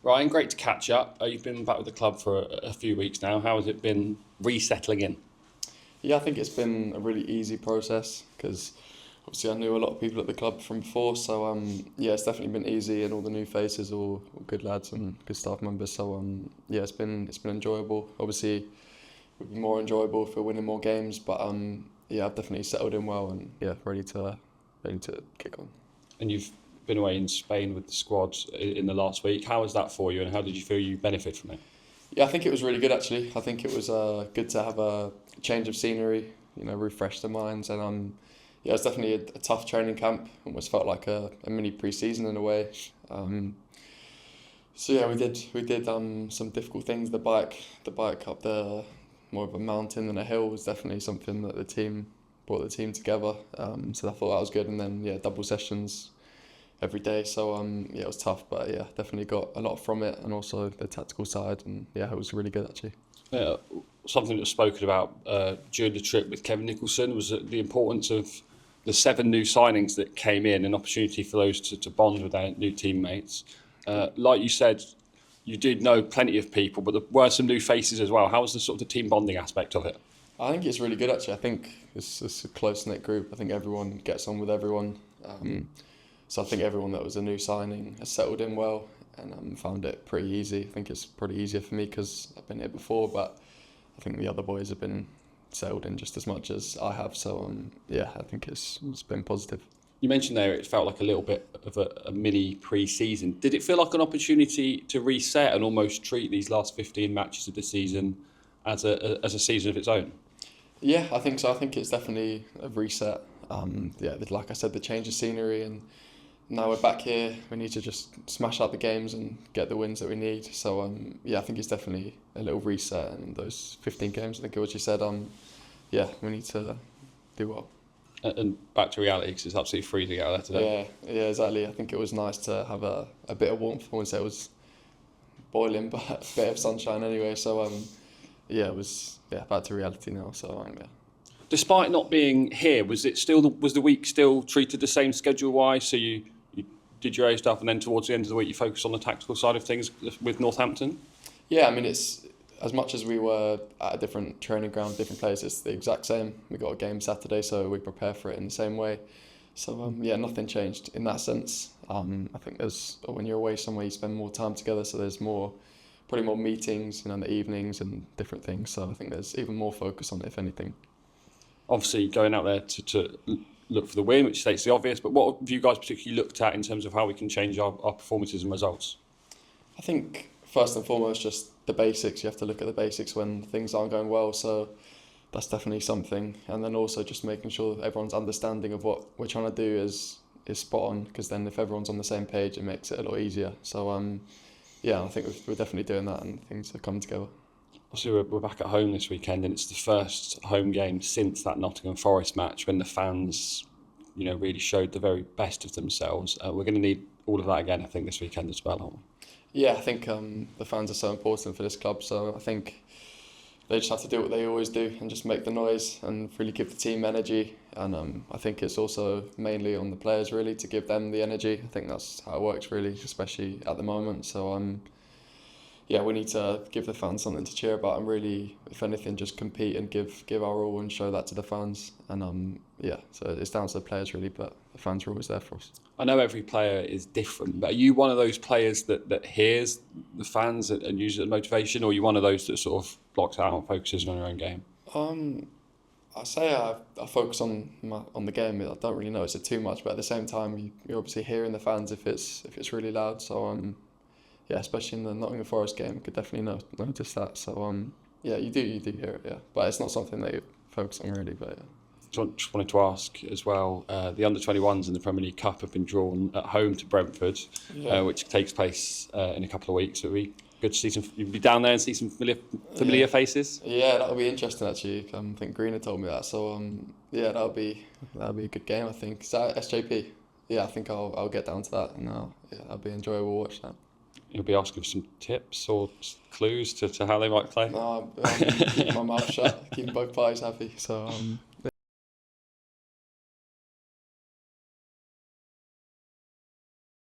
Ryan, great to catch up. You've been back with the club for a few weeks now. How has it been resettling in? Yeah, I think it's been a really easy process because obviously I knew a lot of people at the club from before. So yeah, it's definitely been easy, and all the new faces, all good lads and good staff members. So yeah, it's been enjoyable. Obviously, it would be more enjoyable if we're winning more games, but yeah, I've definitely settled in well and yeah, ready to kick on. And you've been away in Spain with the squad in the last week. How was that for you, and how did you feel you benefit from it? Yeah, I think it was really good actually. I think it was good to have a change of scenery, refresh the minds, and yeah, it's definitely a tough training camp. Almost felt like a mini pre-season in a way. So yeah, we did some difficult things. The bike up the more of a mountain than a hill was definitely something that the team brought the team together. So I thought that was good, and then yeah, double sessions every day. So yeah, it was tough, but yeah, definitely got a lot from it, and also the tactical side, and yeah, it was really good actually. Something that was spoken about during the trip with Kevin Nicholson was the importance of the 7 new signings that came in, an opportunity for those to bond with their new teammates. Like you said, you did know plenty of people, but there were some new faces as well. How was the sort of the team bonding aspect of it? I think it's really good actually. I think it's a close-knit group. I think everyone gets on with everyone. So I think everyone that was a new signing has settled in well, and found it pretty easy. I think it's pretty easier for me because I've been here before, but I think the other boys have been settled in just as much as I have. So yeah, I think it's been positive. You mentioned there it felt like a little bit of a mini pre-season. Did it feel like an opportunity to reset and almost treat these last 15 matches of the season as a season of its own? Yeah, I think so. I think it's definitely a reset. Yeah, like I said, the change of scenery, and now we're back here. We need to just smash out the games and get the wins that we need. So yeah, I think it's definitely a little reset. And those 15 games, I think what you said, yeah, we need to do well. And back to reality, because it's absolutely freezing out there today. Yeah, exactly. I think it was nice to have a bit of warmth. I wouldn't say it was boiling, but a bit of sunshine anyway. So yeah, it was back to reality now. So yeah. Despite not being here, was the week still treated the same schedule-wise? So you did your A stuff, and then towards the end of the week you focused on the tactical side of things with Northampton? Yeah, I mean, it's as much as we were at a different training ground, different place, it's the exact same. We got a game Saturday, so we prepare for it in the same way. So yeah, nothing changed in that sense. I think when you're away somewhere, you spend more time together, so there's probably more meetings, in the evenings and different things. So I think there's even more focus on it, if anything. Obviously, going out there to look for the win, which states the obvious, but what have you guys particularly looked at in terms of how we can change our performances and results? I think first and foremost, just the basics. You have to look at the basics when things aren't going well, so that's definitely something. And then also just making sure that everyone's understanding of what we're trying to do is spot on, because then if everyone's on the same page, it makes it a lot easier. So yeah, I think we're definitely doing that, and things are coming together. Obviously, we're back at home this weekend, and it's the first home game since that Nottingham Forest match when the fans, really showed the very best of themselves. We're going to need all of that again, I think, this weekend as well, aren't we? Yeah, I think the fans are so important for this club, so I think they just have to do what they always do and just make the noise and really give the team energy. And I think it's also mainly on the players really to give them the energy. I think that's how it works really, especially at the moment. So yeah, we need to give the fans something to cheer about and really, if anything, just compete and give our all and show that to the fans. And yeah, so it's down to the players really, but the fans are always there for us. I know every player is different, but are you one of those players that hears the fans and uses it as motivation, or are you one of those that sort of blocks out and focuses on your own game? I say I focus on the game. I don't really notice it too much, but at the same time, you're obviously hearing the fans if it's really loud. So yeah, especially in the Nottingham Forest game, you could definitely notice that. So yeah, you do hear it, yeah, but it's not something that you focus on really. But yeah. Just wanted to ask as well, the under-21s in the Premier League Cup have been drawn at home to Brentford, which takes place in a couple of weeks. So we good to see you'll be down there and see some familiar faces. Yeah, that'll be interesting actually. I think Greener told me that. So yeah, that'll be a good game. I think. Is that SJP? Yeah, I think I'll get down to that, and that'll be enjoyable to watch that. You'll be asking for some tips or clues to how they might play. No, I'm keeping my mouth shut, keeping both parties happy. So